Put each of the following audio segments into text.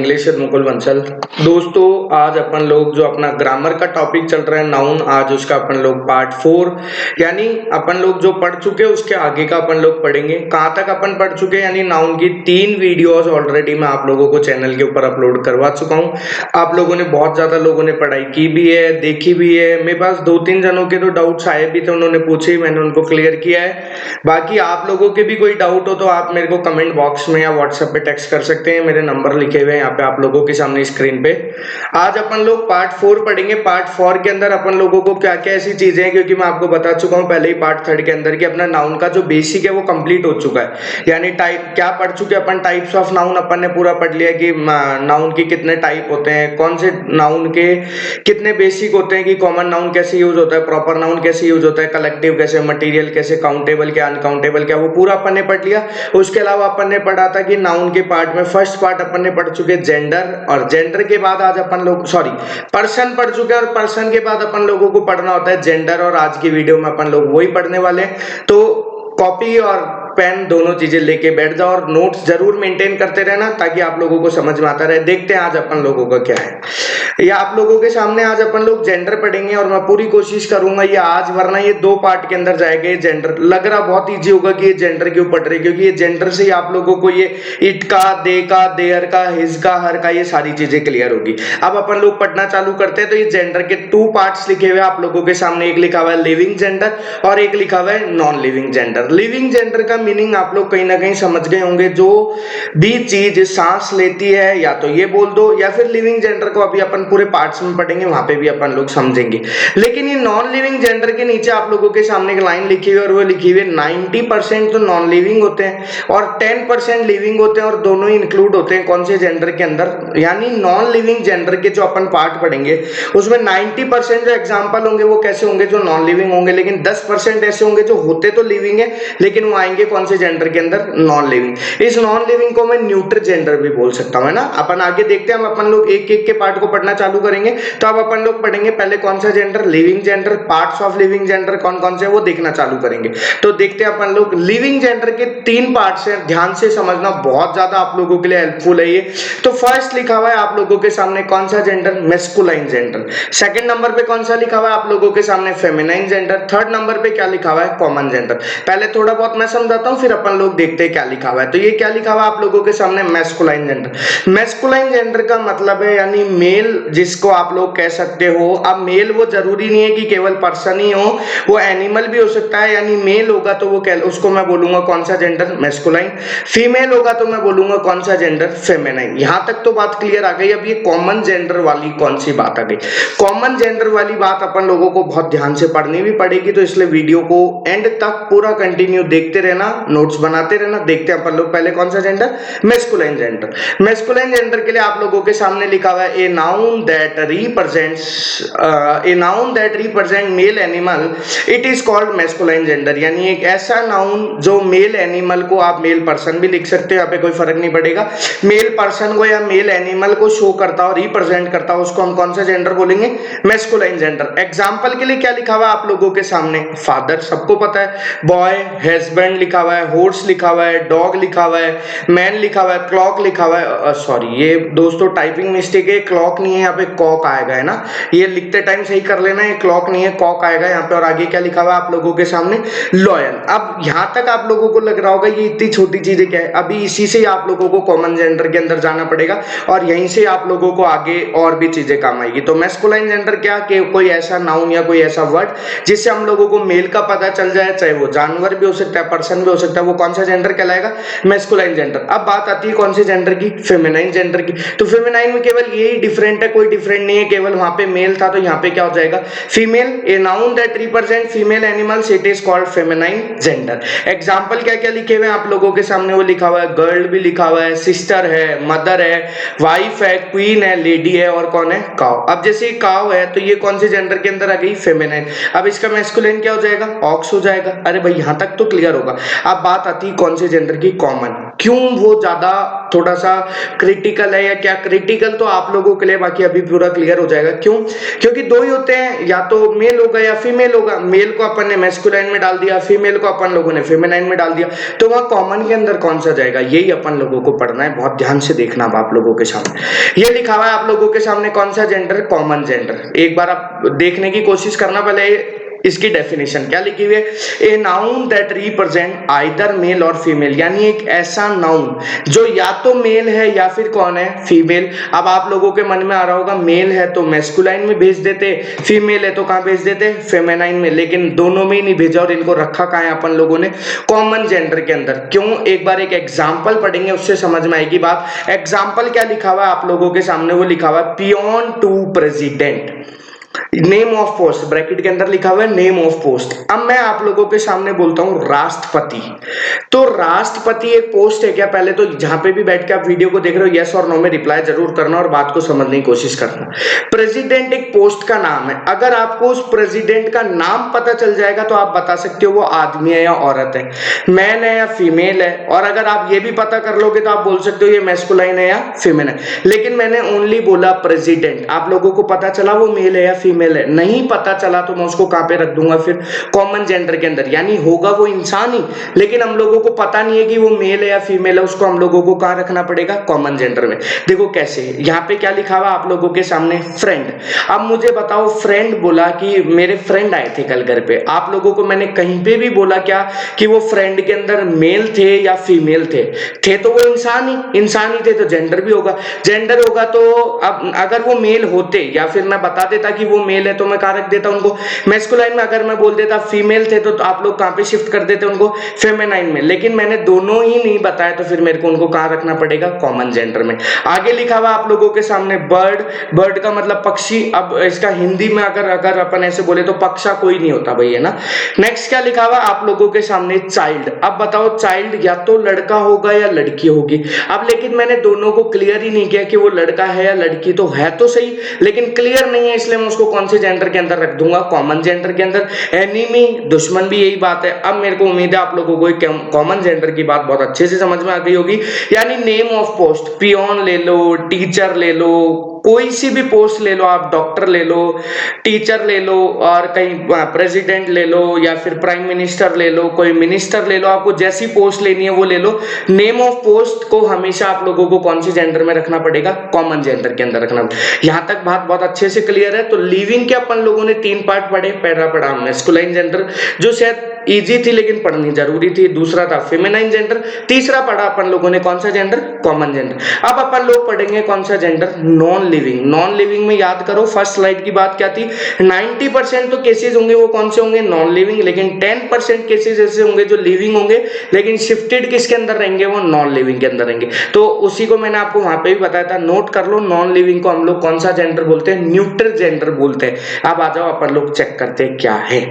English with Mukul Bansal. दोस्तों, आज अपन लोग जो अपना ग्रामर का टॉपिक चल रहा है नाउन, आज उसका अपन लोग पार्ट 4 यानी अपन लोग जो पढ़ चुके हैं उसके आगे का अपन लोग पढ़ेंगे। कहाँ तक अपन पढ़ चुके हैं यानी नाउन की 3 वीडियोस ऑलरेडी मैं आप लोगों को चैनल के ऊपर अपलोड करवा चुका हूँ। आप लोगों ने बहुत ज्यादा लोगों ने पढ़ाई की भी है, देखी भी है। मेरे पास 2-3 जनों के तो डाउट्स आए भी थे, उन्होंने पूछे, मैंने उनको क्लियर किया है। बाकी आप लोगों के भी कोई डाउट हो तो आप मेरे को कमेंट बॉक्स में या व्हाट्सएप पे टेक्स्ट कर सकते हैं। मेरे नंबर लिखे हुए हैं यहाँ पे आप लोगों के सामने स्क्रीन पे। आज अपन लोग पार्ट 4 पढ़ेंगे। पार्ट 4 के अंदर अपन लोगों को क्या क्या ऐसी चीजें हैं, क्योंकि मैं आपको बता चुका हूँ पहले ही पार्ट 3 के अंदर कि अपना नाउन का जो बेसिक है वो कंप्लीट हो चुका है। यानी टाइप क्या पढ़ चुके अपन, टाइप्स ऑफ नाउन अपन ने पूरा पढ़ लिया कि नाउन के कितने टाइप होते हैं, कौन से नाउन के कितने बेसिक होते हैं, कि कॉमन नाउन कैसे यूज होता है, प्रॉपर नाउन कैसे यूज होता है, कलेक्टिव कैसे, मटेरियल कैसे, काउंटेबल क्या, अनकाउंटेबल क्या, वो पूरा अपन ने पढ़ लिया। उसके अलावा अपन ने पढ़ा था कि नाउन के पार्ट में फर्स्ट पार्ट अपन ने पढ़ चुके जेंडर, और जेंडर के बाद आज अपन लोग पर्सन पढ़ चुके हैं, और पर्सन के बाद अपन लोगों को पढ़ना होता है जेंडर, और आज की वीडियो में अपन लोग वही पढ़ने वाले हैं। तो कॉपी और पेन दोनों चीजें लेके बैठ जाओ और नोट्स जरूर मेंटेन करते रहना ताकि आप लोगों को समझ में आता रहे। देखते हैं आज अपन लोगों का क्या है। ये आप लोगों के सामने आज अपन लोग जेंडर पढ़ेंगे, और मैं पूरी कोशिश करूंगा ये आज, वरना ये 2 पार्ट के अंदर जाएगा। जेंडर लग रहा बहुत इजी होगा कि ये जेंडर क्यों पढ़ रहे, क्योंकि ये जेंडर से ही आप लोगों को ये इट का, दे का, देयर का, हिज का, हर का, ये सारी चीजें क्लियर होगी। अब अपन लोग पढ़ना चालू करते हैं। तो ये जेंडर के 2 पार्ट्स लिखे हुए आप लोगों के सामने, एक लिखा हुआ है लिविंग जेंडर और एक लिखा हुआ है non living gender. Living gender का मीनिंग आप लोग कहीं ना कहीं समझ गए होंगे, जो भी चीज सांस लेती है, या तो ये बोल दो, या फिर लिविंग जेंडर को अभी अपन पूरे पार्ट्स में पढ़ेंगे, वहां पे भी अपन लोग समझेंगे। लेकिन ये नॉन लिविंग जेंडर के नीचे आप लोगों के सामने एक लाइन लिखी हुई है, और वो लिखी हुई है 90% तो नॉन लिविंग होते हैं और 10% लिविंग होते हैं, और दोनों ही इंक्लूड होते हैं कौन से जेंडर के अंदर, यानी नॉन लिविंग जेंडर के जो अपन पार्ट पढ़ेंगे उसमें 90% जो एग्जाम्पल होंगे वो कैसे होंगे, जो नॉन लिविंग होंगे, लेकिन 10% ऐसे होंगे जो होते तो लिविंग है लेकिन वो आएंगे कौन से जेंडर के अंदर, नॉन लिविंग। इस नॉन लिविंग को मैं न्यूट्रल जेंडर भी बोल सकता हूं, है ना। अपन आगे देखते हैं, हम अपन लोग एक एक के पार्ट को पढ़ना चालू करेंगे। तो अब अपन लोग पढ़ेंगे पहले कौन सा gender, living gender, parts of living gender कौन कौन से वो देखना चालू करेंगे। तो देखते हैं अपन लोग। लिविंग जेंडर के 3 पार्ट्स हैं, ध्यान से समझना, बहुत ज्यादा आप लोगों के लिए हेल्पफुल है ये। तो फर्स्ट लिखा हुआ है आप लोगों के सामने कौन सा gender, masculine gender. Second number पे कौन सा लिखा हुआ है आप लोगों के सामने, फेमिनाइन जेंडर। थर्ड नंबर पे क्या लिखा हुआ है, कॉमन जेंडर। पहले थोड़ा बहुत मैं समझाता हूं, फिर अपन लोग देखते हैं क्या लिखा हुआ है। तो ये क्या लिखा हुआ है आप लोगों के सामने, मैस्कुलाइन जेंडर। मैस्कुलाइन जेंडर का मतलब है यानी मेल, जिसको आप लोग कह सकते हो। अब मेल वो जरूरी नहीं है कि केवल पर्सन ही हो, वो एनिमल भी हो सकता है। यानी मेल होगा तो वो उसको मैं बोलूंगा कौन सा जेंडर, मैस्कुलाइन। फीमेल होगा तो मैं बोलूंगा कौन सा जेंडर, फेमिनाइन। यहां तक तो बात क्लियर आ गई। अब ये कॉमन जेंडर वाली कौन सी बात आ गई, कॉमन जेंडर वाली बात अपन लोगों को बहुत ध्यान से पढ़नी भी पड़ेगी, तो इसलिए वीडियो को एंड तक पूरा कंटिन्यू देखते रहना, नोट्स बनाते रहना। देखते हैं अपन लोग पहले कौन सा gender, masculine gender. Masculine gender के लिए आप लोगों के सामने लिखा हुआ है a noun that represent male animal, it is called masculine gender. यानी एक ऐसा नाउन जो मेल एनिमल को, आप मेल पर्सन भी लिख सकते हो, यहाँ पे कोई फर्क नहीं पड़ेगा, मेल पर्सन को या मेल एनिमल को शो करता हो, रिप्रेजेंट करता हो, उसको हम कौन सा जेंडर बोलेंगे, मैस्कुलाइन जेंडर। एग्जाम्पल के लिए क्या लिखा हुआ है आप लोगों के सामने, फादर सबको पता है, बॉय, हस्बैंड लिखा हुआ है, हॉर्स लिखा हुआ है, डॉग लिखा हुआ है, मैन लिखा हुआ है, क्लॉक लिखा हुआ है। सॉरी, ये दोस्तों टाइपिंग मिस्टेक है, क्लॉक नहीं है यहाँ पे, कॉक आएगा, है ना। ये लिखते टाइम सही कर लेना, ये क्लॉक नहीं है, कॉक आएगा यहाँ पे। और आगे क्या लिखा हुआ है आप लोगों के सामने, लॉयल। अब यहां तक आप लोगों को लग रहा होगा ये इतनी छोटी चीजें क्या है, अभी इसी से आप लोगों को कॉमन जेंडर के अंदर जाना पड़ेगा, और यहीं से आप लोगों को आगे और भी चीजें काम आएगी। तो मैस्कुलाइन जेंडर क्या, कि कोई ऐसा नाउन या कोई ऐसा वर्ड जिससे हम लोगों को मेल का पता चल जाए, चाहे वो जानवर भी हो सकता है, पर्सन भी हो सकता है, वो कौन सा जेंडर कहलाएगा, मैस्कुलाइन जेंडर। अब बात आती है कौन से जेंडर की, फेमिनाइन जेंडर की। तो फेमिनाइन में केवल यही डिफरेंट है, कोई डिफरेंट नहीं है, केवल वहां पे मेल था तो यहाँ पे क्या हो जाएगा, female. A noun that represent female animals, it is called feminine gender. Example क्या क्या लिखे हुए हैं आप लोगों के सामने, वो लिखा हुआ है, गर्ल भी लिखा हुआ है, सिस्टर है, मदर है, वाइफ है, क्वीन है, लेडी है, और कौन है, काव। अब जैसे काव है तो ये कौन से जेंडर के अंदर आ गई, फेमिनाइन। अब इसका मैस्कुलिन क्या हो जाएगा, ऑक्स हो जाएगा। अरे भाई यहां तक तो क्लियर होगा। अब बात आती है कौन से जेंडर की, कॉमन। क्यों वो ज्यादा थोड़ा सा क्रिटिकल है, या क्या क्रिटिकल तो आप लोगों के लिए, बाकी अभी पूरा क्लियर हो जाएगा क्यों। क्योंकि दो ही होते हैं, या तो मेल होगा या फीमेल होगा। मेल को अपन ने मैस्कुलाइन में डाल दिया, फीमेल को अपन लोगों ने फेमिनाइन में डाल दिया, तो वहां कॉमन के अंदर कौन सा जाएगा, यही अपन लोगों को पढ़ना है। बहुत ध्यान से देखना अब आप लोगों के सामने ये लिखा हुआ है, आप लोगों के सामने कौन सा जेंडर, कॉमन जेंडर। एक बार आप देखने की कोशिश करना, पहले इसकी डेफिनेशन क्या लिखी हुई है, a noun that represent either male और फीमेल, यानी एक ऐसा नाउन जो या तो मेल है या फिर कौन है, फीमेल। अब आप लोगों के मन में आ रहा होगा, मेल है तो मैस्कुलाइन में भेज देते, फीमेल है तो कहां भेज देते, फेमिनाइन में, लेकिन दोनों में ही नहीं भेजा और इनको रखा कहां है अपन लोगों ने, कॉमन जेंडर के अंदर। क्यों, एक बार एक एग्जाम्पल पढ़ेंगे, उससे समझ में आएगी बात। एग्जाम्पल क्या लिखा हुआ है आप लोगों के सामने, वो लिखा हुआ है peon to president, name of post, bracket के अंदर लिखा हुआ है नेम ऑफ पोस्ट। अब मैं आप लोगों के सामने बोलता हूं राष्ट्रपति, तो राष्ट्रपति एक पोस्ट है क्या, पहले तो जहां पे भी बैठ के आप वीडियो को देख रहे हो यस और नो में रिप्लाई जरूर करना और बात को समझने की कोशिश करना। प्रेसिडेंट एक पोस्ट का नाम है, अगर आपको उस प्रेसिडेंट का नाम पता चल जाएगा तो आप बता सकते हो वो आदमी है या औरत है, मैन है या फीमेल है। और अगर आप ये भी पता कर लोगे तो आप बोल सकते हो ये मैस्कुलाइन है या फीमेल है। लेकिन मैंने ओनली बोला प्रेसिडेंट, आप लोगों को पता चला वो मेल है या फीमेल है, नहीं पता चला तो मैं उसको कहां पे रख दूंगा फिर, कॉमन जेंडर के अंदर, यानी होगा वो इंसान ही, लेकिन हम लोगों को पता नहीं है कि वो मेल है या फीमेल है, उसको हम लोगों को कहां रखना पड़ेगा, कॉमन जेंडर में। देखो कैसे, यहाँ पे क्या लिखा हुआ आप लोगों के सामने, फ्रेंड। अब मुझे बताओ, फ्रेंड बोला कि मेरे फ्रेंड आए थे कल घर पे, आप लोगों को मैंने कहीं पे भी बोला क्या कि वो फ्रेंड के अंदर मेल थे या फीमेल थे तो वो इंसान ही थे, तो जेंडर भी होगा, जेंडर होगा तो अब अगर वो मेल होते, या फिर मैं बता देता कि वो मेल है तो मैं कहां रख देता उनको, मैस्कुलाइन में। अगर मैं बोल देता फीमेल थे तो आप लोग कहां पे शिफ्ट कर देते उनको, फेमिनाइन में। लेकिन मैंने दोनों ही नहीं बताया तो फिर मेरे को उनको कहां रखना पड़ेगा, कॉमन जेंडर में। आगे लिखा हुआ आप लोगों के सामने बर्ड, बर्ड का मतलब पक्षी। अब इसका हिंदी में अगर अपन ऐसे बोले तो पक्षा कोई नहीं होता भाई, है ना। नेक्स्ट क्या लिखा हुआ आप लोगों के सामने, चाइल्ड। अब बताओ चाइल्ड या तो लड़का होगा या लड़की होगी। अब लेकिन मैंने दोनों को क्लियर ही नहीं किया कि वो लड़का है या लड़की, तो है तो सही लेकिन क्लियर नहीं है, इसलिए मैं उसको कौन से जेंडर के अंदर रख दूंगा, कॉमन जेंडर के अंदर। एनिमी, दुश्मन भी यही बात है। अब मेरे को उम्मीद है आप लोगों को कॉमन जेंडर की बात बहुत अच्छे से समझ में आ गई होगी। यानी नेम ऑफ पोस्ट, पियोन ले लो, टीचर ले लो, कोई सी भी पोस्ट ले लो आप, डॉक्टर ले लो, टीचर ले लो, और कहीं प्रेसिडेंट ले लो, या फिर प्राइम मिनिस्टर ले लो, कोई मिनिस्टर ले लो, आपको जैसी पोस्ट लेनी है वो ले लो। नेम ऑफ पोस्ट को हमेशा आप लोगों को कौन सी जेंडर में रखना पड़ेगा, कॉमन जेंडर के अंदर रखना। यहां तक बात बहुत अच्छे से क्लियर है। तो लिविंग के अपन लोगों ने 3 पार्ट पढ़े, पहला पढ़ा मैस्कुलाइन जेंडर जो शायद इजी थी लेकिन पढ़नी जरूरी थी, दूसरा था फेमिनाइन जेंडर, तीसरा पढ़ा अपन लोगों ने कौन सा जेंडर, कॉमन जेंडर। अब अपन लोग पढ़ेंगे कौन सा gender, non living. Non living में याद करो फर्स्ट स्लाइड की बात क्या थी, 90% तो केसेस होंगे वो कौन से होंगे, नॉन लिविंग, लेकिन 10% केसेस ऐसे होंगे जो लिविंग होंगे लेकिन शिफ्टेड किसके अंदर रहेंगे, वो नॉन लिविंग के अंदर रहेंगे। तो उसी को मैंने आपको वहां पे भी बताया था, नोट कर लो। नॉन लिविंग को हम लोग कौन सा जेंडर बोलते हैं, न्यूट्रल जेंडर बोलते हैं। अब आ जाओ अपन लोग चेक करते हैं क्या है।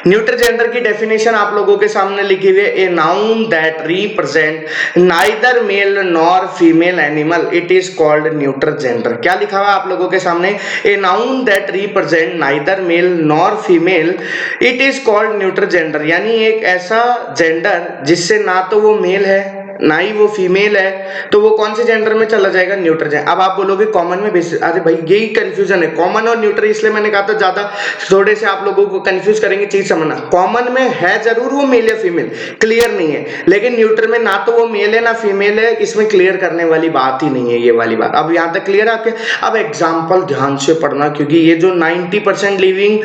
न्यूट्रल जेंडर की डेफिनेशन आप लोगों के सामने लिखी हुई है, a noun that represent neither male nor female animal, it is called neutral gender. क्या लिखा हुआ आप लोगों के सामने, a noun that represent neither male nor female, it is called neutral gender. यानी एक ऐसा जेंडर जिससे ना तो वो मेल है ना ही वो फीमेल है, तो वो कौन से जेंडर में चला जाएगा, न्यूट्रल जेंडर। अब आप बोलोगे कॉमन में बेसिस, अरे भाई यही कंफ्यूजन है, कॉमन और न्यूट्रल, इसलिए मैंने कहा था ज्यादा थोड़े से आप लोगों को कंफ्यूज करेंगे चीज समझना। कॉमन में है जरूर वो मेल या फीमेल, क्लियर नहीं है, लेकिन न्यूट्रल में ना तो वो मेल है ना फीमेल है, इसमें क्लियर करने वाली बात ही नहीं है ये वाली बात। अब यहां तक क्लियर है आपके। अब एग्जाम्पल ध्यान से पढ़ना, क्योंकि ये जो 90% लिविंग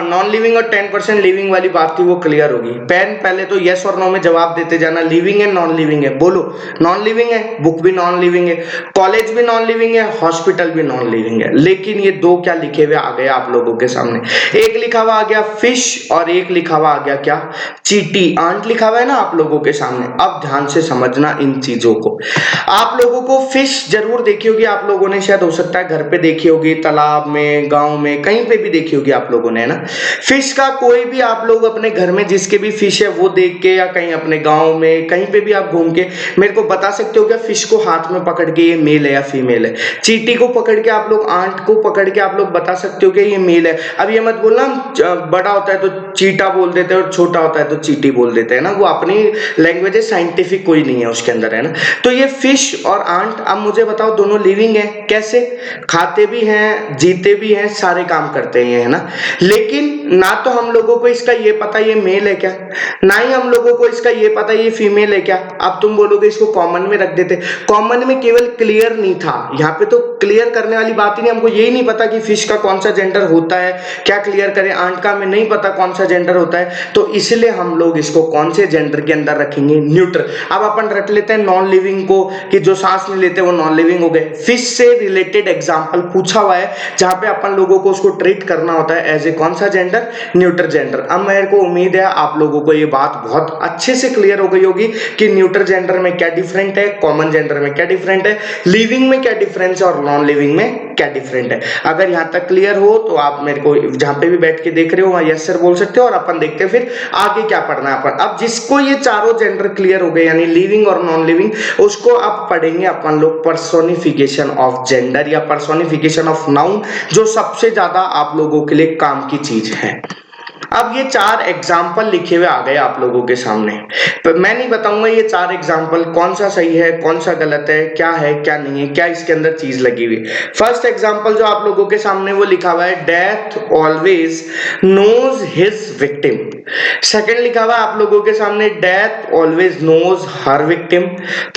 नॉन लिविंग और 10% लिविंग वाली बात थी वो क्लियर होगी। पेन पहले तो यस और नो में जवाब देते जाना, लिविंग है नॉन लिविंग है, बोलो। नॉन लिविंग है, बुक भी नॉन लिविंग है, कॉलेज भी नॉन लिविंग है, हॉस्पिटल भी नॉन लिविंग है, लेकिन ये दो क्या लिखे हुए आ गए आप लोगों के सामने, एक लिखा हुआ आ गया फिश और एक लिखा हुआ आ गया क्या, चीटी। आंट लिखा हुआ है ना आप लोगों के सामने। अब ध्यान से समझना इन चीजों को। आप लोगों को फिश जरूर देखी होगी आप लोगों ने, शायद हो सकता है घर पे देखी होगी, तालाब में, गांव में, कहीं पे भी देखी होगी आप लोगों ने, है ना। फिश का कोई भी आप लोग अपने घर में जिसके भी फिश है वो देख के, या कहीं अपने गांव में कहीं पे भी आप घूम के मेरे को बता सकते हो क्या फिश को हाथ में पकड़ के ये मेल है या फीमेल है? चींटी को पकड़ के आप लोग, आंट को पकड़ के आप लोग बता सकते हो कि ये मेल है? अब ये मत बोलना बड़ा होता है तो चीटा बोल देते हैं और छोटा होता है तो चींटी बोल देते हैं ना, वो अपनी लैंग्वेज है, साइंटिफिक कोई नहीं है उसके अंदर, है ना। तो ये फिश और आंट, अब मुझे बताओ दोनों लिविंग है, कैसे? खाते भी हैं, जीते भी हैं, सारे काम करते हैं, है ना। लेकिन ना तो हम लोगों को इसका ये पता ये मेल है क्या, ना ही हम लोगों को इसका ये पता ये फीमेल है क्या। अब तुम बोलोगे इसको कॉमन में रख देते, कॉमन में केवल क्लियर नहीं था, यहाँ पे तो क्लियर करने वाली बात ही नहीं, हमको यही नहीं पता कि फिश का कौन सा जेंडर होता है, क्या क्लियर करें। आंट का हमें नहीं पता कौन सा जेंडर होता है, तो इसलिए हम लोग इसको कौन से जेंडर के अंदर रखेंगे? न्यूट्रल। अब अपन रख लेते हैं नॉन लिविंग को, कि जो सांस नहीं लेते वो नॉन लिविंग हो गए। फिश से रिलेटेड एग्जांपल पूछा हुआ है जहां पे अपन लोगों को उसको ट्रीट करना होता है एज ए कौन सा जेंडर? Neutral gender. अब मेरे को उम्मीद है आप लोगों को ये बात बहुत अच्छे से क्लियर हो गई होगी कि न्यूट्रल जेंडर में क्या डिफरेंट है, कॉमन जेंडर में क्या डिफरेंट है, लिविंग में क्या डिफरेंस है और नॉन लिविंग में क्या डिफरेंट है। अगर यहाँ तक क्लियर हो तो आप मेरे को जहां पे भी बैठ के देख रहे हो वहां यस सर बोल सकते हो, और अपन देखते हैं फिर आगे क्या पढ़ना है अपन। अब जिसको ये चारों जेंडर क्लियर हो गए यानी लिविंग और नॉन लिविंग, उसको अब पढ़ेंगे अपन लोग पर्सोनिफिकेशन ऑफ जेंडर या पर्सोनिफिकेशन ऑफ नाउन, जो सबसे ज्यादा आप लोगों के लिए काम की चीज है। अब ये चार एग्जाम्पल लिखे हुए आ गए आप लोगों के सामने, तो मैं नहीं बताऊंगा ये चार एग्जाम्पल कौन सा सही है कौन सा गलत है, क्या है क्या नहीं है, क्या इसके अंदर चीज लगी हुई। फर्स्ट एग्जाम्पल जो आप लोगों के सामने वो लिखा हुआ है, death always knows his victim. Second लिखा हुआ है आप लोगों के सामने, death always knows her victim.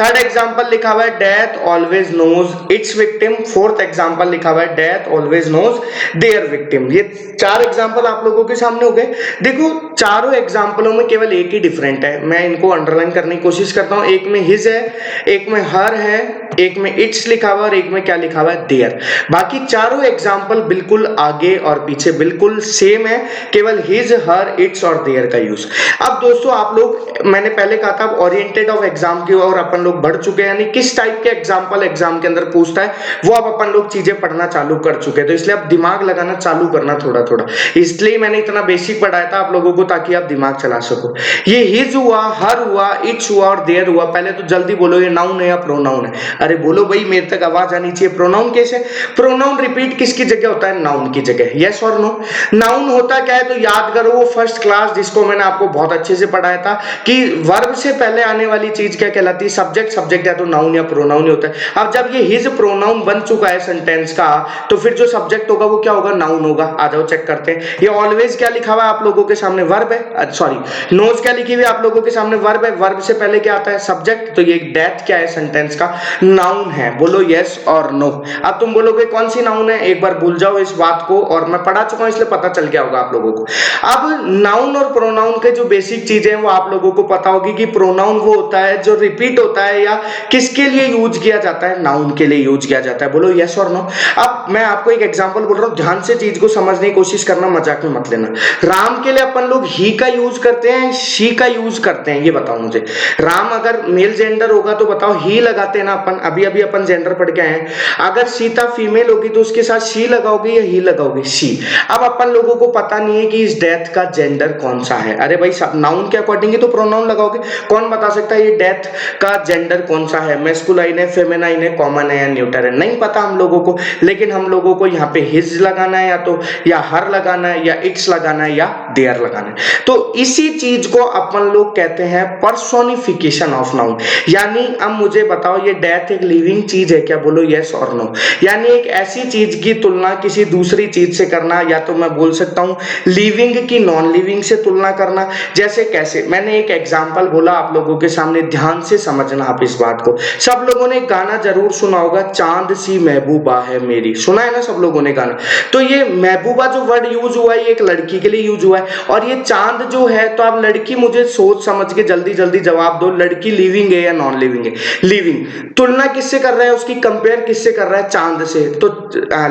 Third example लिखा हुआ है, death always knows its victim. Fourth example लिखा हुआ है, death always knows their victim. ये चार एग्जाम्पल आप लोगों के सामने हो गए। देखो चारों एग्जाम्पलों में केवल एक ही डिफरेंट है, मैं इनको अंडरलाइन करने की कोशिश करता हूं। एक में हिज है, एक में हर है, एक में इट्स लिखा हुआ और एक में क्या लिखा हुआ है? देयर। बाकी चारों एग्जाम्पल बिल्कुल आगे और पीछे बिल्कुल सेम है, केवल हिज हर इट्स और देयर का यूज। अब दोस्तों आप लोग, मैंने पहले कहा था ओरिएंटेड ऑफ एग्जाम की और अपन लोग बढ़ चुके हैं, यानी किस टाइप के एग्जाम्पल एग्जाम के अंदर पूछता है वो अब अपन लोग चीजें पढ़ना चालू कर चुके हैं, तो इसलिए अब दिमाग लगाना चालू करना थोड़ा थोड़ा, इसलिए मैंने इतना बेसिक पढ़ाया था आप लोगों को ताकि आप दिमाग चला सको। ये हिज हुआ, हर हुआ, इट्स हुआ और देयर हुआ, पहले तो जल्दी बोलो ये नाउन है या प्रोनाउन है? अरे बोलो भाई, मेरे तक आवाज आनी चाहिए। प्रोनाउन कैसे? प्रोनाउन रिपीट किसकी जगह होता है? नाउन की जगह। यस और नो? नाउन होता क्या है तो याद करो, वो फर्स्ट क्लास जिसको मैंने आपको बहुत अच्छे से पढ़ाया था कि वर्ब से पहले आने वाली चीज क्या कहलाती है? सब्जेक्ट। सब्जेक्ट या तो नाउन या प्रोनाउन ही होता है। अब जब ये हिज प्रोनाउन बन चुका है सेंटेंस का, तो फिर जो सब्जेक्ट होगा वो क्या होगा? नाउन होगा। आ जाओ चेक करते हैं। ये ऑलवेज क्या लिखा हुआ है आप लोगों के सामने? वर्ब है। सॉरी, नोज क्या लिखी हुई है आप लोगों के सामने? वर्ब है। वर्ब से पहले क्या आता है? सब्जेक्ट। तो ये डेथ क्या है सेंटेंस का? नाउन है। बोलो यस और नो। अब तुम बोलोगे कौन सी नाउन है, एक बार भूल जाओ इस बात को, और मैं पढ़ा चुका हूं इसलिए पता चल गया होगा आप लोगों को। अब नाउन और प्रोनाउन के जो बेसिक चीजें हैं वो आप लोगों को पता होगी कि प्रोनाउन वो होता है जो रिपीट होता है या किसके लिए यूज किया जाता है? नाउन के लिए यूज किया जाता है। बोलो यस और नो। अब मैं आपको एक एग्जांपल बोल रहा हूं, ध्यान से चीज को समझने की कोशिश करना, मजाक में मत लेना। राम के लिए अपन लोग ही का यूज करते हैं, शी का यूज करते हैं? ये बताओ मुझे। राम अगर मेल जेंडर होगा तो बताओ ही लगाते हैं ना अपन, अभी अभी अपन जेंडर पढ़ के आए हैं। अगर सीता फीमेल होगी तो उसके साथ शी लगाओगे या ही लगाओगे? शी। अब अपन लोगों को पता नहीं है कि इस डेथ का जेंडर कौन सा है। अरे भाई नाउन के अकॉर्डिंग ही तो प्रोनाउन लगाओगे। कौन बता सकता है ये डेथ का जेंडर कौन सा है? मैस्कुलाइन है, फेमिनाइन है, कॉमन है या न्यूटर है? नहीं पता हम लोगों को, लेकिन हम लोगों को यहाँ पे हिज लगाना है, या तो या हर लगाना है, या इट्स लगाना है, या देयर लगाना है। तो इसी चीज को अपन लोग कहते हैं पर्सोनिफिकेशन ऑफ नाउन। यानी अब मुझे बताओ ये डेथ एक लिविंग चीज है क्या? बोलो यस और नो। यानी एक ऐसी चीज की तुलना किसी दूसरी चीज से करना, या तो मैं बोल सकता हूं लिविंग की नॉन लिविंग से तुलना करना। जैसे कैसे? मैंने एक एग्जांपल बोला आप लोगों के सामने, ध्यान से समझना आप इस बात को। सब लोगों ने गाना जरूर सुना होगा, चांद सी महबूबा है मेरी, सुना है ना सब लोगों ने गाना? तो ये महबूबा जो वर्ड यूज हुआ है ये एक लड़की के लिए यूज हुआ है, और ये चांद जो है, तो आप लड़की मुझे सोच समझ के जल्दी जल्दी जवाब दो, लड़की लिविंग है या नॉन लिविंग है? लिविंग। तुलना किससे कर रहा है उसकी? कंपेयर किससे कर रहा है? चांद से। तो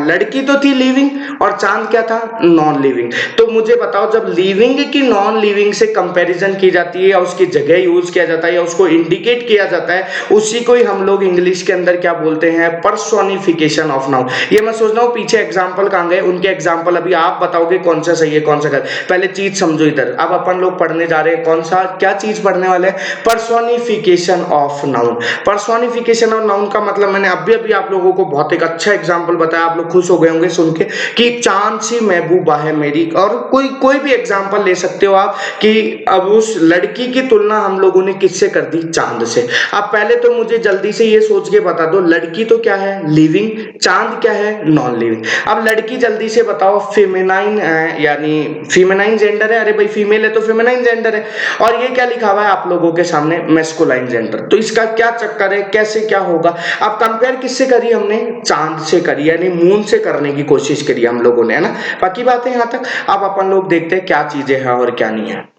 लड़की तो थी लिविंग और चांद क्या था? Non living. तो मुझे बताओ जब लिविंग की नॉन लिविंग से कंपैरिजन की जाती है या उसकी जगह यूज किया जाता है या उसको इंडिकेट किया जाता है, उसी को ही हम लोग इंग्लिश के अंदर क्या बोलते हैं, पर्सोनिफिकेशन ऑफ नाउन। ये मैं सोच रहा हूँ पीछे एग्जाम्पल कहाँ गए, उनके एग्जाम्पल अभी आप बताओगे कौन सा सही है कौन सा गलत। पहले चीज समझो इधर। अब अपन लोग पढ़ने जा रहे हैं कौन सा, क्या चीज पढ़ने वाले हैं, personification of noun. Personification of noun का मतलब मैंने अभी अभी आप लोगों को बहुत एक अच्छा एग्जाम्पल बताया, आप लोग खुश हो गए होंगे सुन के कि चांद सी महबूबा है मेरी, और कोई कोई भी एग्जाम्पल ले सकते हो आप कि अब उस लड़की की तुलना हम लोगों ने किससे कर दी, चांद से। अब पहले तो मुझे जल्दी से ये सोच के बता दो, लड़की तो क्या है, लिविंग, चांद क्या है, नॉन लिविंग। अब लड़की जल्दी से बताओ, फेमिनाइन यानी फीमेनाइन जेंडर है, अरे भाई फीमेल है तो फेमिनाइन जेंडर है, और ये क्या लिखा हुआ है आप लोगों के सामने, मेस्कुलाइन जेंडर। तो इसका क्या चक्कर है, कैसे क्या होगा। अब कंपेयर किससे करी हमने, चांद से करी, यानी मून से करने की कोशिश करी हम लोगों ने, है ना। बाकी बात है यहाँ तक। अब अपन लोग देखते हैं क्या चीजें हैं और क्या नहीं है।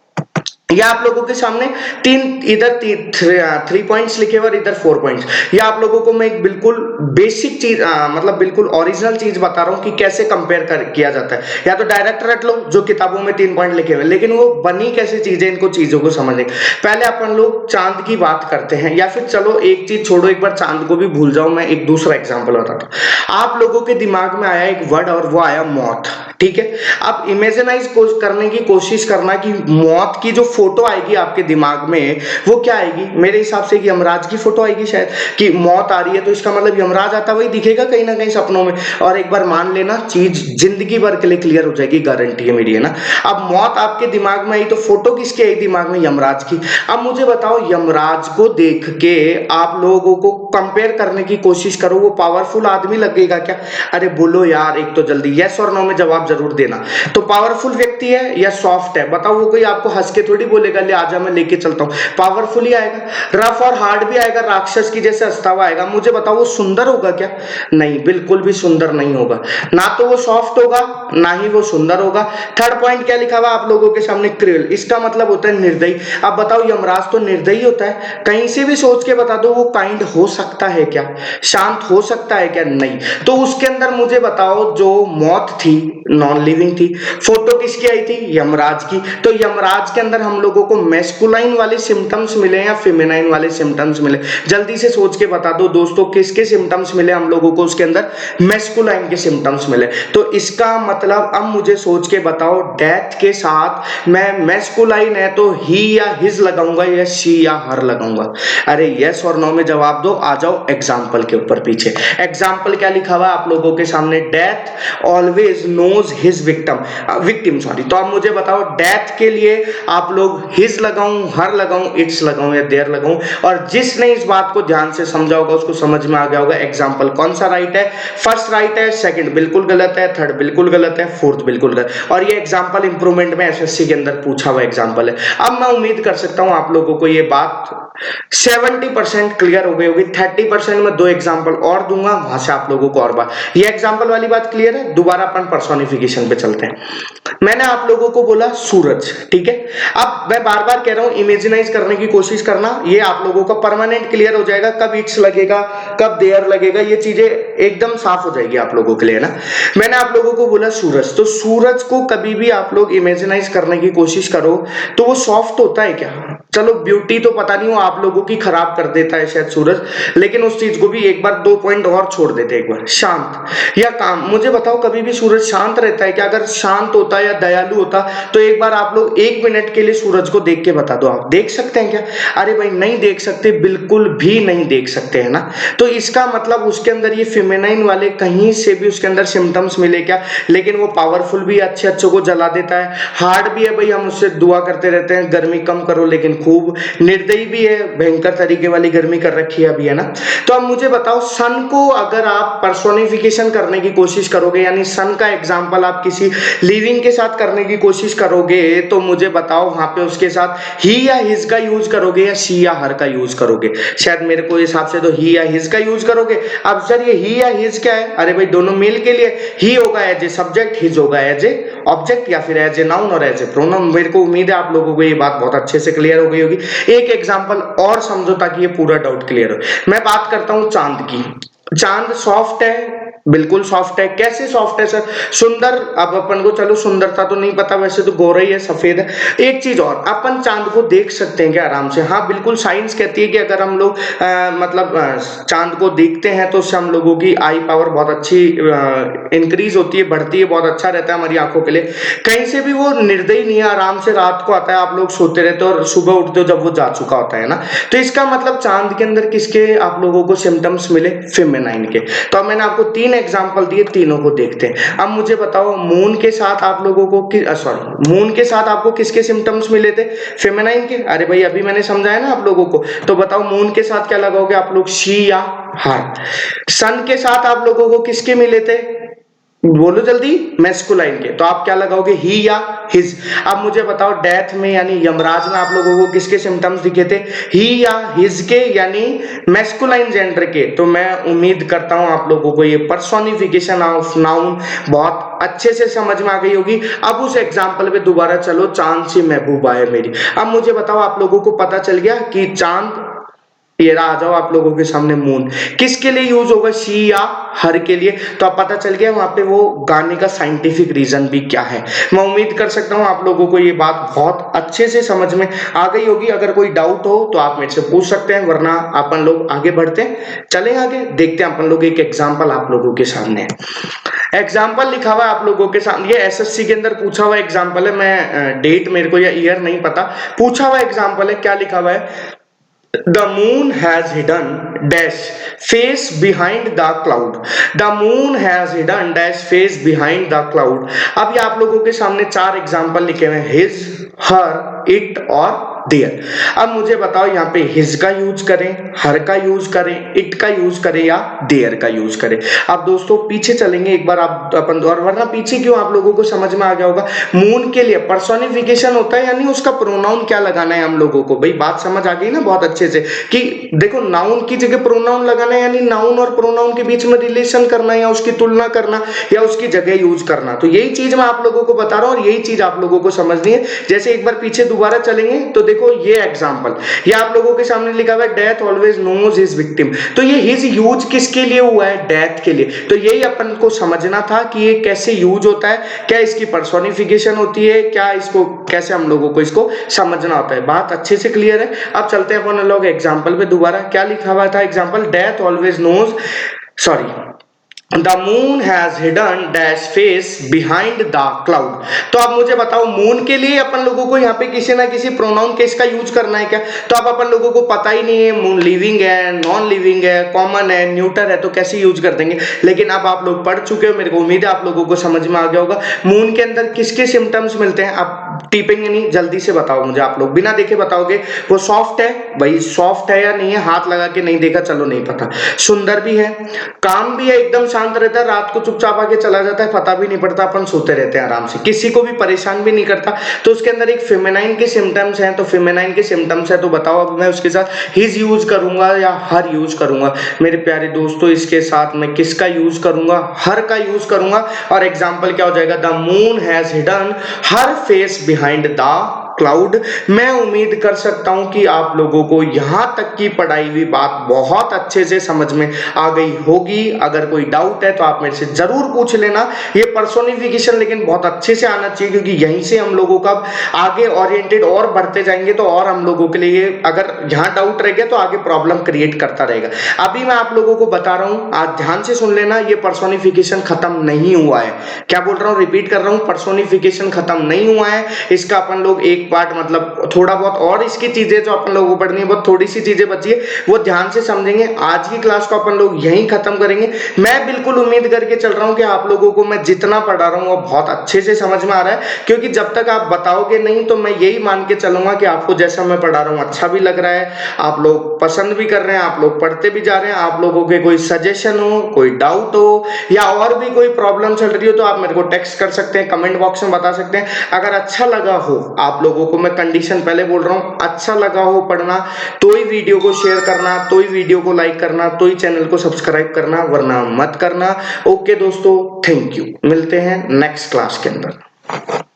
या आप लोगों के सामने तीन, इधर 3 पॉइंट्स लिखे हुए और इधर 4 पॉइंट्स। या आप लोगों को मैं एक बिल्कुल बेसिक चीज मतलब बिल्कुल ओरिजिनल चीज बता रहा हूं कि कैसे कंपेयर किया जाता है। या तो डायरेक्ट रट लो जो किताबों में 3 पॉइंट लिखे हुए, लेकिन वो बनी कैसे चीजें, इनको चीजों को समझने। पहले अपन लोग चांद की बात करते हैं, या फिर चलो एक चीज छोड़ो, एक बार चांद को भी भूल जाओ, मैं एक दूसरा एग्जाम्पल बताता हूं। आप लोगों के दिमाग में आया एक वर्ड और वो आया मौत, ठीक है। अब इमेजिनाइज करने की कोशिश करना कि मौत की जो फोटो आएगी आपके दिमाग में वो क्या आएगी, मेरे हिसाब से यमराज की फोटो आएगी शायद, कि मौत आ रही है तो इसका मतलब यमराज आता वही दिखेगा कहीं ना कहीं सपनों में। और एक बार मान लेना चीज जिंदगी भर के लिए क्लियर हो जाएगी, गारंटी है मेरी, है ना। अब मौत आपके दिमाग में आई तो फोटो किसकी आई दिमाग में, यमराज की। अब मुझे बताओ यमराज को देख के आप लोगों को कंपेयर करने की कोशिश करो, वो पावरफुल आदमी लगेगा क्या। अरे बोलो यार एक तो जल्दी, यस और नो में जवाब जरूर देना। तो पावरफुल व्यक्ति है या सॉफ्ट है, बताओ। वो कोई आपको हंस के थोड़ी बोलेगा ले आजा मैं लेके चलता हूँ, पावरफुल ही आएगा। रफ और हार्ड भी आएगा, राक्षस की जैसे हंसता हुआ आएगा। मुझे बताओ वो सुंदर होगा क्या, नहीं, बिल्कुल भी सुंदर नहीं होगा। ना तो वो सॉफ्ट होगा ना ही वो सुंदर होगा। थर्ड पॉइंट क्या लिखा हुआ आप लोगों के सामने, क्रूएल, इसका मतलब होता है निर्दयी। अब बताओ यमराज तो निर्दयी होता है, कहीं से भी सोच के बता दो वो काइंड हो सकता है क्या, शांत हो सकता है क्या, नहीं। तो उसके अंदर मुझे बताओ जो मौत थी नॉन लिविंग थी, फोटो किसकी आई थी, यमराज की। तो यमराज के अंदर हम लोगों को मैस्कुलाइन वाले सिम्टम्स मिले या फेमिनाइन वाले सिम्टम्स मिले, जल्दी से सोच के बता दो दोस्तों, किसके सिम्टम्स मिले हम लोगों को उसके अंदर, मैस्कुलाइन के सिम्टम्स मिले। तो इसका मतलब अब मुझे सोच के बताओ, डेथ के साथ मैं मैस्कुलाइन है तो ही या हिज लगाऊंगा या शी या हर लगाऊंगा। अरे यस और नो में जवाब दो, आ जाओ एग्जाम्पल के ऊपर। पीछे एग्जाम्पल क्या लिखा हुआ आप लोगों के सामने, death always knows his victim sorry. तो अब मुझे बताओ डेथ के लिए आप लोग हिज लगाऊं, हर लगाऊं, इट्स लगाऊं या देयर लगाऊं। और जिसने इस बात को ध्यान से समझा होगा उसको समझ में आ गया होगा एग्जाम्पल कौन सा राइट है। फर्स्ट राइट है, सेकंड बिल्कुल गलत है, थर्ड बिल्कुल गलत है, फोर्थ बिल्कुल गलत। और ये एग्जाम्पल इंप्रूवमेंट में एसएससी के अंदर पूछा हुआ एग्जाम्पल है। अब मैं उम्मीद कर सकता हूं आप लोगों को ये बात 70% क्लियर हो गई होगी। 30% में 2 एग्जाम्पल और दूंगा, वहां से आप लोगों को और बात, ये एग्जाम्पल वाली बात क्लियर है। दोबारा अपन पर्सोनिफिकेशन पे चलते हैं। मैंने आप लोगों को बोला सूरज, ठीक है। अब मैं बार बार कह रहा हूं इमेजिनाइज करने की कोशिश करना, ये आप लोगों का परमानेंट क्लियर हो जाएगा, कब इट्स लगेगा कब देयर लगेगा, ये चीजें एकदम साफ हो जाएगी आप लोगों के लिए ना। मैंने आप लोगों को बोला सूरज, तो सूरज को कभी भी आप लोग इमेजिनाइज करने की कोशिश करो तो वो सॉफ्ट होता है क्या, चलो ब्यूटी तो पता नहीं वो आप लोगों की खराब कर देता है शायद सूरज, लेकिन उस चीज को भी एक बार 2 पॉइंट और छोड़ देते, एक बार शांत या काम। मुझे बताओ कभी भी सूरज शांत रहता है क्या, अगर शांत होता या दयालु होता तो एक बार आप लोग 1 मिनट के लिए सूरज को देख के बता दो, आप देख सकते हैं क्या। अरे भाई नहीं देख सकते, बिल्कुल भी नहीं देख सकते, है ना। तो इसका मतलब उसके अंदर ये फेमिनाइन वाले कहीं से भी उसके अंदर सिम्टम्स मिले क्या, लेकिन वो पावरफुल भी, अच्छे अच्छों को जला देता है, हार्ड भी है, भाई हम उससे दुआ करते रहते हैं गर्मी कम करो, लेकिन खूब निर्दयी भी है, भयंकर तरीके वाली गर्मी कर रखी है अभी, है ना। तो अब मुझे बताओ सन को अगर आप पर्सोनिफिकेशन करने की कोशिश करोगे, यानी सन का एग्जांपल आप किसी लिविंग के साथ करने की कोशिश करोगे, तो मुझे बताओ वहां पे उसके साथ ही या हिज का यूज करोगे या शी या हर का यूज करोगे। शायद मेरे को हिसाब से तो ही या हिज का यूज करोगे। अब सर ये ही या हिज क्या है, अरे भाई दोनों मेल के लिए, ही होगा एज ए सब्जेक्ट, हिज होगा एज ए ऑब्जेक्ट या फिर एज ए नाउन और एज ए प्रोनाउन। मेरे को उम्मीद है आप लोगों को ये बात बहुत अच्छे से क्लियर हो गई होगी। एक एग्जांपल और समझो ताकि ये पूरा डाउट क्लियर हो। मैं बात करता हूं चांद की। चांद सॉफ्ट है बिल्कुल सॉफ्ट है। कैसे सॉफ्ट है सर? सुंदर, अब अपन को चलो सुंदरता तो नहीं पता, वैसे तो गोरा ही है, सफेद है। एक चीज और, अपन चांद को देख सकते हैं क्या आराम से? हाँ बिल्कुल, साइंस कहती है कि अगर हम लोग मतलब चांद को देखते हैं तो उससे हम लोगों की आई पावर बहुत अच्छी इंक्रीज होती है, बढ़ती है, बहुत अच्छा रहता है हमारी आंखों के लिए। कहीं से भी वो निर्दयी नहीं है, आराम से रात को आता है, आप लोग सोते रहते हो और सुबह उठते हो जब वो जा चुका होता है ना। तो इसका मतलब चांद के अंदर किसके आप लोगों को सिम्टम्स मिले? फेमिनाइन के। तो अब मैंने आपको 3 एग्जांपल दिए, तीनों को देखते हैं। अब मुझे बताओ मून के साथ आप लोगों को मून के साथ आपको किसके सिम्टम्स मिले थे? फेमिनाइन के। अरे भाई अभी मैंने समझाया ना आप लोगों को। तो बताओ मून के साथ क्या लगाओगे आप लोग? शी या हर। सन के साथ आप लोगों को किसके मिले थे? बोलो जल्दी। मैस्कुलाइन के। तो आप क्या लगाओगे? ही या हिज। अब मुझे बताओ डेथ में यानी यमराज में आप लोगों को किसके सिम्टम्स दिखे थे? ही या हिज के, यानी मैस्कुलाइन जेंडर के। तो मैं उम्मीद करता हूं आप लोगों को ये पर्सोनिफिकेशन ऑफ नाउन बहुत अच्छे से समझ में आ गई होगी। अब उस एग्जाम्पल पे दोबारा चलो, चांद सी महबूबा है मेरी। अब मुझे बताओ आप लोगों को पता चल गया कि चांद, ये रहा, आ जाओ आप लोगों के सामने मून किसके लिए यूज होगा? शी या हर के लिए। तो अब पता चल गया वहां पे वो गाने का साइंटिफिक रीजन भी क्या है। मैं उम्मीद कर सकता हूं आप लोगों को ये बात बहुत अच्छे से समझ में आ गई होगी। अगर कोई डाउट हो तो आप मेरे से पूछ सकते हैं, वरना अपन लोग आगे बढ़ते हैं। चलें आगे, देखते हैं अपन लोग एक एग्जाम्पल आप लोगों के सामने। एग्जाम्पल लिखा हुआ है आप लोगों के सामने, ये एसएससी के अंदर पूछा हुआ एग्जाम्पल है। मैं डेट मेरे को या ईयर नहीं पता, पूछा हुआ एग्जाम्पल है। क्या लिखा हुआ है? The moon has hidden dash face behind the cloud. The moon has hidden dash face behind the cloud. अब ये आप लोगों के सामने 4 एग्जाम्पल लिखे हुए हैं, his, her, it और देयर। अब मुझे बताओ यहाँ पे हिज का यूज करें, हर का यूज करें, इट का यूज करें या देयर का यूज करें? अब दोस्तों पीछे चलेंगे एक बार आप अपन, और वरना पीछे क्यों, आप लोगों को समझ में आ गया होगा। मून के लिए पर्सोनिफिकेशन होता है, यानी उसका प्रोनाउन क्या लगाना है हम लोगों को। भाई बात समझ आ गई ना बहुत अच्छे से, कि देखो नाउन की जगह प्रोनाउन लगाना है, यानी नाउन और प्रोनाउन के बीच में रिलेशन करना या उसकी तुलना करना या उसकी जगह यूज करना। तो यही चीज मैं आप लोगों को बता रहा हूं और यही चीज आप लोगों को समझनी है। जैसे एक बार पीछे दोबारा चलेंगे तो देखो ये एग्जांपल, ये आप लोगों के सामने लिखा हुआ है, death always knows his victim. तो ये हिज यूज किसके लिए हुआ है? डेथ के लिए। तो यही अपन को समझना था कि ये कैसे यूज होता है, क्या इसकी पर्सोनिफिकेशन होती है, क्या इसको कैसे हम लोगों को इसको समझना होता है। बात अच्छे से क्लियर है। अब चलते हैं अपन लोग एग्जांपल पे दोबारा। क्या लिखा हुआ था example? Death always knows, sorry, the moon has hidden dash face behind the cloud. तो अब मुझे बताओ मून के लिए अपन लोगों को यहाँ पे किसी ना किसी प्रोनाउन केस का यूज करना है क्या? तो अब अपन लोगों को पता ही नहीं है मून लिविंग है, नॉन लिविंग है, कॉमन है, न्यूटर है, तो कैसे यूज कर देंगे। लेकिन अब आप लोग पढ़ चुके हो, मेरे को उम्मीद है आप लोगों को समझ में आ गया होगा मून के अंदर किसके सिम्टम्स मिलते हैं। आप टिपेंगे नहीं, जल्दी से बताओ मुझे, आप लोग बिना देखे बताओगे। वो सॉफ्ट है, भाई सॉफ्ट है या नहीं है? हाथ लगा के नहीं देखा, चलो नहीं पता। सुंदर भी है, काम भी है, एकदम शांत रहता है, रात को चुपचाप आके चला जाता है, पता भी नहीं पड़ता, अपन सोते रहते हैं आराम से, किसी को भी परेशान भी नहीं करता। तो उसके अंदर एक फेमिनाइन के सिम्टम्स हैं। तो फेमिनाइन के सिम्टम्स है, तो बताओ अब मैं उसके साथ हिज यूज करूंगा या हर यूज करूंगा? मेरे प्यारे दोस्तों इसके साथ मैं किसका यूज करूंगा? हर का यूज करूंगा। और एग्जाम्पल क्या हो जाएगा? The moon has hidden her face behind the cloud. मैं उम्मीद कर सकता हूं कि आप लोगों को यहां तक की पढ़ाई हुई बात बहुत अच्छे से समझ में आ गई होगी। अगर कोई डाउट है तो आप मेरे से जरूर पूछ लेना। ये पर्सोनिफिकेशन लेकिन बहुत अच्छे से आना चाहिए, क्योंकि यहीं से हम लोगों का आगे ओरिएंटेड और बढ़ते जाएंगे, तो और हम लोगों के लिए अगर यहाँ डाउट रह गया तो आगे प्रॉब्लम क्रिएट करता रहेगा। अभी मैं आप लोगों को बता रहा हूं, आज ध्यान से सुन लेना, ये पर्सोनिफिकेशन खत्म नहीं हुआ है। क्या बोल रहा हूं, रिपीट कर रहा हूं, पर्सोनिफिकेशन खत्म नहीं हुआ है। इसका अपन लोग एक पार्ट, मतलब थोड़ा बहुत और इसकी चीजें जो अपन लोगों को पढ़नी है, बहुत थोड़ी सी चीजें बची है, वो ध्यान से समझेंगे। आज की क्लास को अपन लोग यहीं खत्म करेंगे। मैं बिल्कुल उम्मीद करके चल रहा हूं कि आप लोगों को मैं जितना पढ़ा रहा हूं वो बहुत अच्छे से समझ में आ रहा है, क्योंकि जब तक आप बताओगे नहीं तो मैं यही मान के चलूंगा कि आपको जैसा मैं पढ़ा रहा हूं अच्छा भी लग रहा है, आप लोग पसंद भी कर रहे हैं, आप लोग पढ़ते भी जा रहे हैं। आप लोगों के कोई सजेशन हो, कोई डाउट हो या और भी कोई प्रॉब्लम चल रही हो तो आप मेरे को टेक्स्ट कर सकते हैं, कमेंट बॉक्स में बता सकते हैं। अगर अच्छा लगा हो आप लोगों को, मैं कंडीशन पहले बोल रहा हूं, अच्छा लगा हो पढ़ना तो ही वीडियो को शेयर करना, तो ही वीडियो को लाइक करना, तो ही चैनल को सब्सक्राइब करना, वरना मत करना। ओके दोस्तों, थैंक यू। मिलते हैं नेक्स्ट क्लास के अंदर।